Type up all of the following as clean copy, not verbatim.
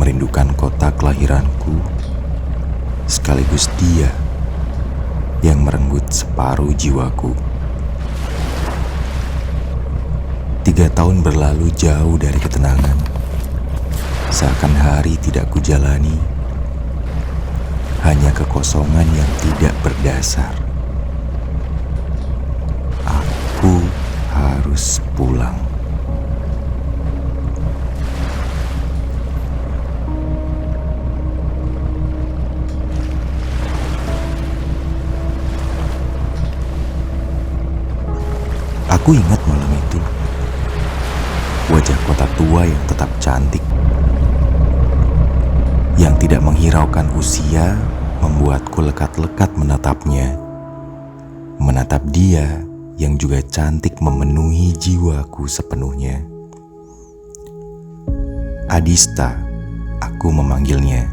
merindukan kota kelahiranku, sekaligus dia yang merenggut separuh jiwaku. 3 tahun berlalu jauh dari ketenangan, seakan hari tidak kujalani, hanya kekosongan yang tidak berdasar. Aku harus pulang. Aku ingat malam itu, wajah kota tua yang tetap cantik, yang tidak menghiraukan usia, membuatku lekat-lekat menatapnya. Menatap dia yang juga cantik memenuhi jiwaku sepenuhnya. Adista, aku memanggilnya.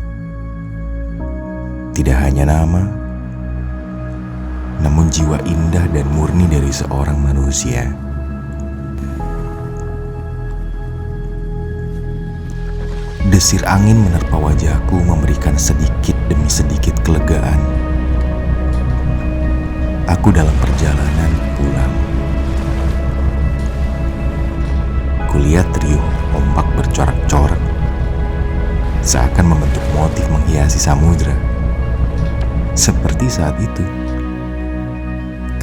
Tidak hanya nama, namun jiwa indah dan murni dari seorang manusia. Desir angin menerpa wajahku, memberikan sedikit demi sedikit kelegaan. Aku dalam perjalanan pulang. Kulihat riuh ombak bercorak-corak, seakan membentuk motif menghiasi samudra. Seperti saat itu,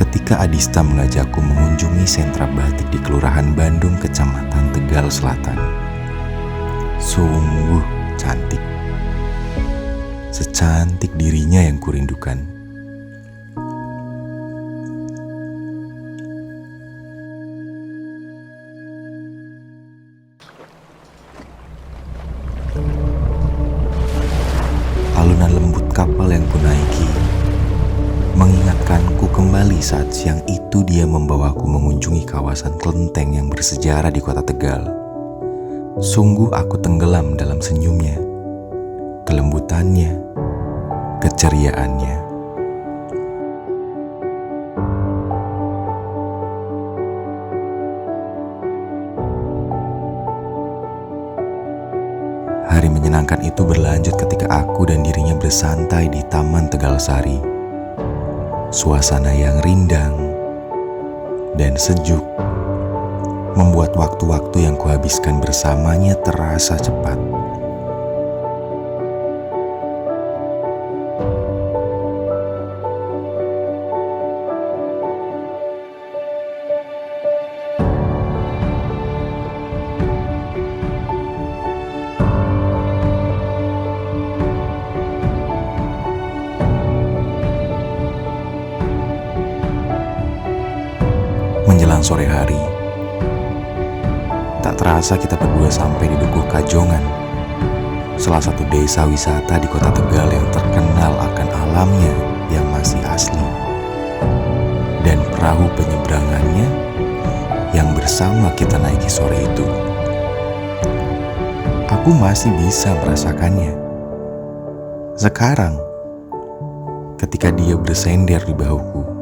ketika Adista mengajakku mengunjungi sentra batik di Kelurahan Bandung, Kecamatan Tegal Selatan. Sungguh cantik, secantik dirinya yang kurindukan. Alunan lembut kapal yang kunaiki mengingatkanku kembali saat siang itu dia membawaku mengunjungi kawasan kelenteng yang bersejarah di kota Tegal. Sungguh aku tenggelam dalam senyumnya, kelembutannya, keceriaannya. Hari menyenangkan itu berlanjut ketika aku dan dirinya bersantai di Taman Tegalsari. Suasana yang rindang dan sejuk membuat waktu-waktu yang kuhabiskan bersamanya terasa cepat. Menjelang sore hari, tak terasa kita berdua sampai di Dukuh Kajongan, salah satu desa wisata di kota Tegal yang terkenal akan alamnya yang masih asli, dan perahu penyeberangannya yang bersama kita naiki sore itu. Aku masih bisa merasakannya sekarang ketika dia bersender di bahuku.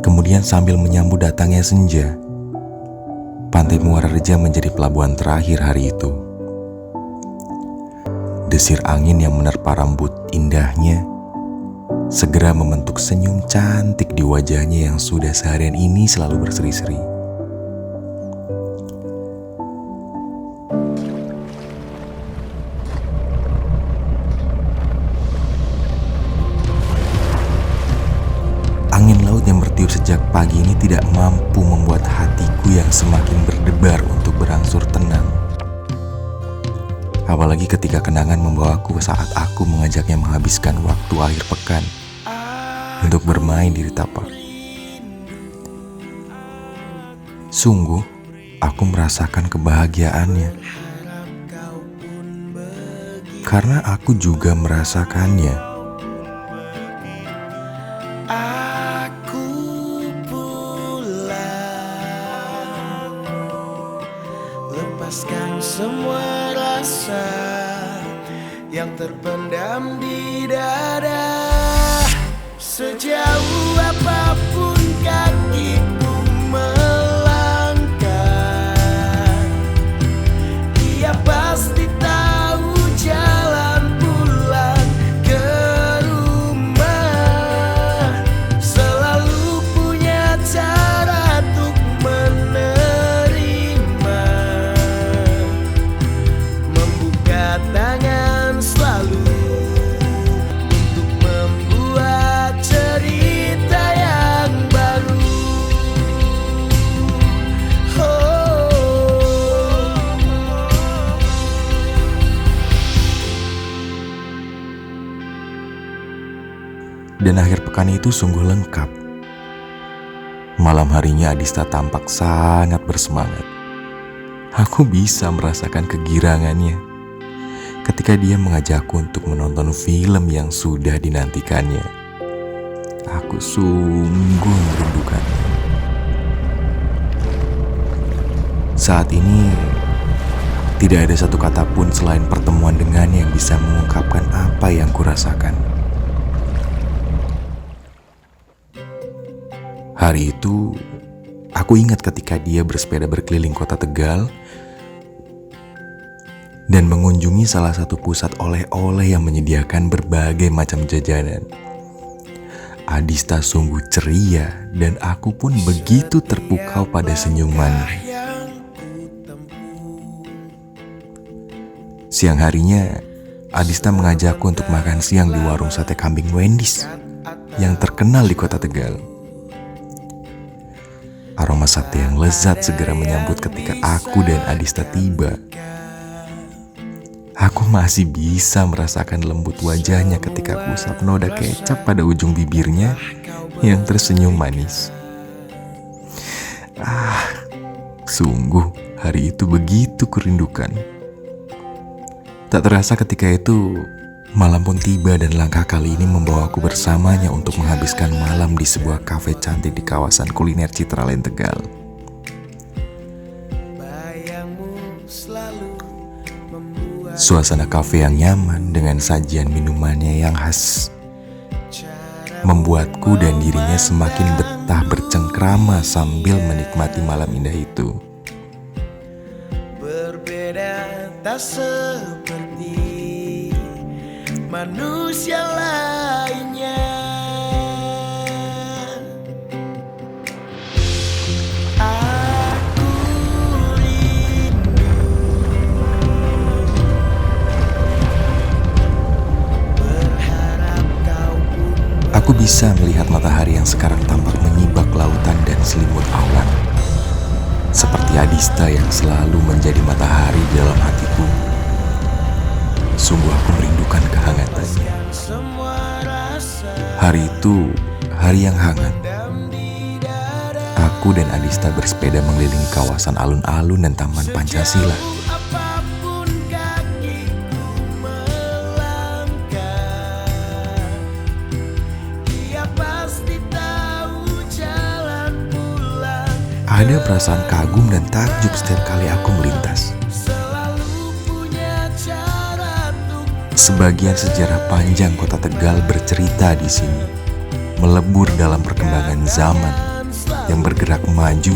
Kemudian sambil menyambut datangnya senja, Pantai Muara Reja menjadi pelabuhan terakhir hari itu. Desir angin yang menerpa rambut indahnya segera membentuk senyum cantik di wajahnya yang sudah seharian ini selalu berseri-seri. Angin laut yang bertiup sejak pagi ini tidak mampu membuat hatiku yang semakin berdebar untuk berangsur tenang. Apalagi ketika kenangan membawaku saat aku mengajaknya menghabiskan waktu akhir pekan untuk bermain di tapak. Sungguh, aku merasakan kebahagiaannya. Karena aku juga merasakannya. Lepaskan semua rasa yang terpendam di dada. Sejauh apapun kakiku melangkah, Dan akhir pekan itu sungguh lengkap. Malam harinya Adista tampak sangat bersemangat. Aku bisa merasakan kegirangannya ketika dia mengajakku untuk menonton film yang sudah dinantikannya. Aku sungguh merindukannya. Saat ini, tidak ada satu kata pun selain pertemuan dengannya yang bisa mengungkapkan apa yang kurasakan. Hari itu, aku ingat ketika dia bersepeda berkeliling kota Tegal dan mengunjungi salah satu pusat oleh-oleh yang menyediakan berbagai macam jajanan. Adista sungguh ceria dan aku pun begitu terpukau pada senyumannya. Siang harinya, Adista mengajakku untuk makan siang di warung sate kambing Wendy's yang terkenal di kota Tegal. Aroma sate yang lezat segera menyambut ketika aku dan Adista tiba. Aku masih bisa merasakan lembut wajahnya ketika kuusap noda kecap pada ujung bibirnya yang tersenyum manis. Sungguh hari itu begitu kurindukan. Tak terasa ketika itu, malam pun tiba dan langkah kali ini membawaku bersamanya untuk menghabiskan malam di sebuah kafe cantik di kawasan kuliner Citraland Tegal. Suasana kafe yang nyaman dengan sajian minumannya yang khas membuatku dan dirinya semakin betah bercengkrama sambil menikmati malam indah itu. Berbeda tak seperti manusia lainnya. Aku rindu berharap kau pun. Aku bisa melihat matahari yang sekarang tampak menyibak lautan dan selimut awan. Seperti Adista yang selalu menjadi matahari di dalam hatiku. Sungguh aku merindukan kehangatannya. Hari itu, hari yang hangat. Aku dan Adista bersepeda mengelilingi kawasan alun-alun dan Taman Pancasila. Ada perasaan kagum dan takjub setiap kali aku melintas. Sebagian sejarah panjang kota Tegal bercerita di sini, melebur dalam perkembangan zaman yang bergerak maju,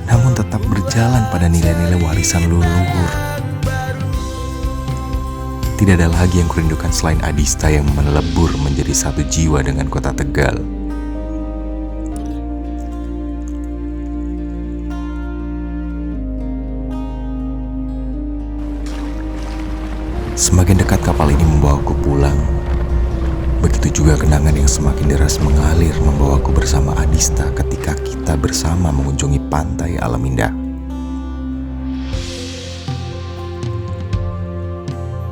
namun tetap berjalan pada nilai-nilai warisan leluhur. Tidak ada lagi yang kurindukan selain Adista yang melebur menjadi satu jiwa dengan kota Tegal. Semakin dekat kapal ini membawaku pulang, begitu juga kenangan yang semakin deras mengalir membawaku bersama Adista ketika kita bersama mengunjungi pantai alam indah.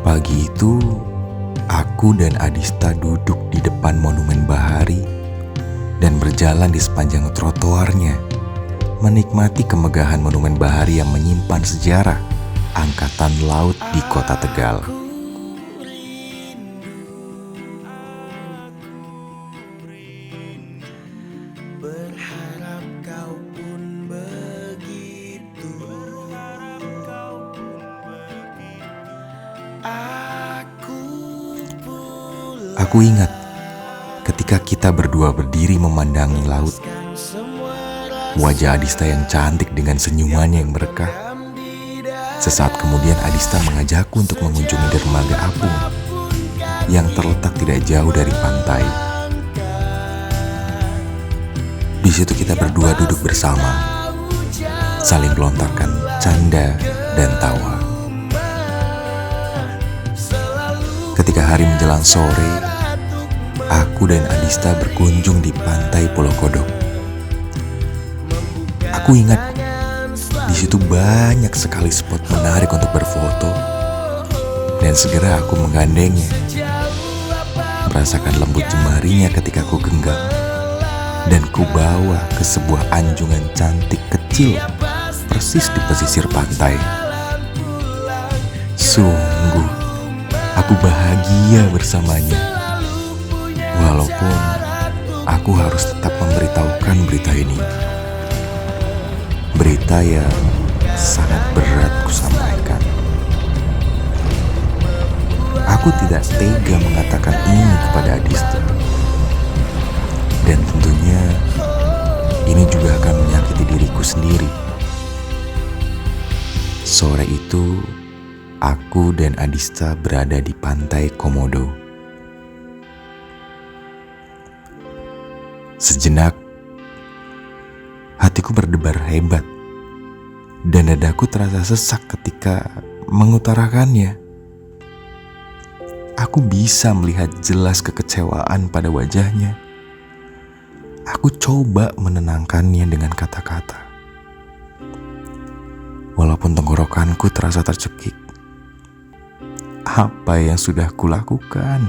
Pagi itu, aku dan Adista duduk di depan Monumen Bahari dan berjalan di sepanjang trotoarnya, menikmati kemegahan Monumen Bahari yang menyimpan sejarah Angkatan Laut di kota Tegal. Berharap kau pun begitu. Aku ingat ketika kita berdua berdiri memandangi laut. Wajah Adista yang cantik dengan senyumannya yang merekah. Sesaat kemudian Adista mengajakku untuk mengunjungi dermaga apung yang terletak tidak jauh dari pantai. Di situ kita berdua duduk bersama, saling melontarkan canda dan tawa. Ketika hari menjelang sore, aku dan Adista berkunjung di pantai Pulau Kodok. Aku ingat di situ banyak sekali spot menarik untuk berfoto, dan segera aku menggandengnya. merasakan lembut jemarinya ketika ku genggam dan ku bawa ke sebuah anjungan cantik kecil persis di pesisir pantai. Sungguh, aku bahagia bersamanya. Walaupun aku harus tetap memberitahukan berita ini. Berita yang sangat berat kusampaikan. Aku tidak tega mengatakan ini kepada Adista. Dan tentunya ini juga akan menyakiti diriku sendiri. Sore itu, aku dan Adista berada di pantai Komodo. Sejenak, hatiku berdebar hebat dan dadaku terasa sesak ketika mengutarakannya. Aku bisa melihat jelas kekecewaan pada wajahnya. Aku coba menenangkannya dengan kata-kata. Walaupun tenggorokanku terasa tercekik. Apa yang sudah kulakukan?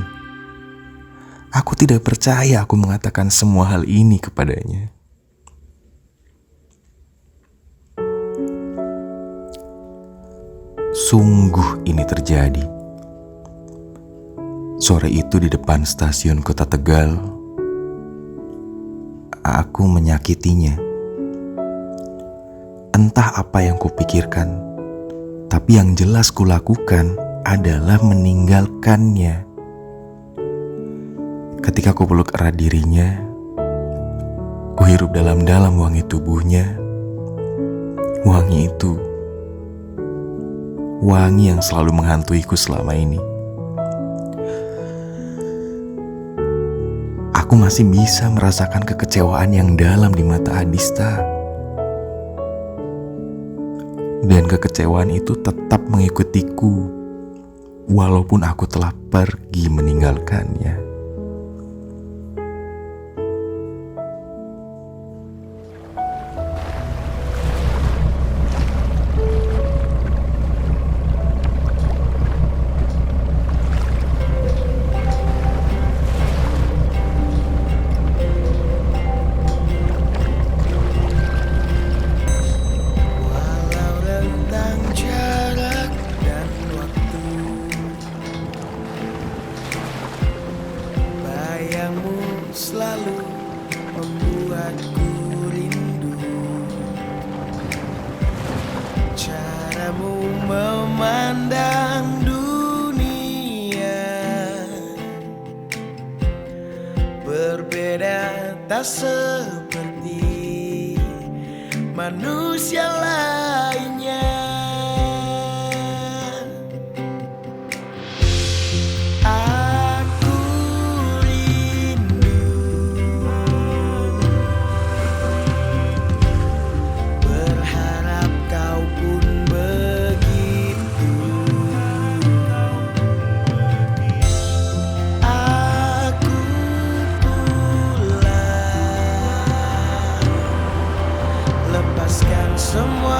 Aku tidak percaya aku mengatakan semua hal ini kepadanya. Sungguh ini terjadi. Sore itu di depan stasiun Kota Tegal, aku menyakitinya. Entah apa yang kupikirkan, tapi yang jelas kulakukan adalah meninggalkannya. Ketika ku peluk erat dirinya, ku hirup dalam-dalam wangi tubuhnya. Wangi itu, wangi yang selalu menghantuiku selama ini. Aku masih bisa merasakan kekecewaan yang dalam di mata Adista. Dan kekecewaan itu tetap mengikutiku, walaupun aku telah pergi meninggalkannya. Selalu membuatku rindu. Caramu memandang dunia berbeda, tak seperti manusia lainnya. Lepaskan semua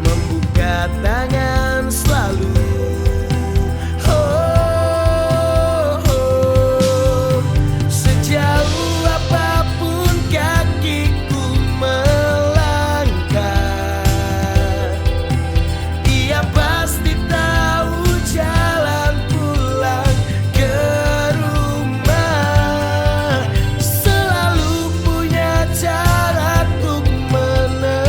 membuka tangan selalu. Oh, oh. Sejauh apapun kakiku melangkah, ia pasti tahu jalan pulang ke rumah. Selalu punya cara untuk menerima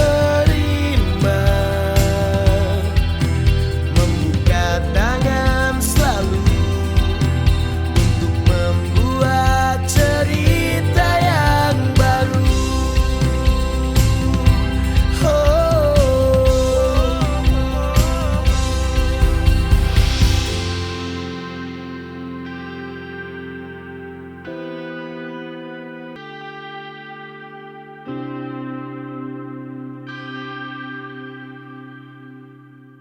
Banyum.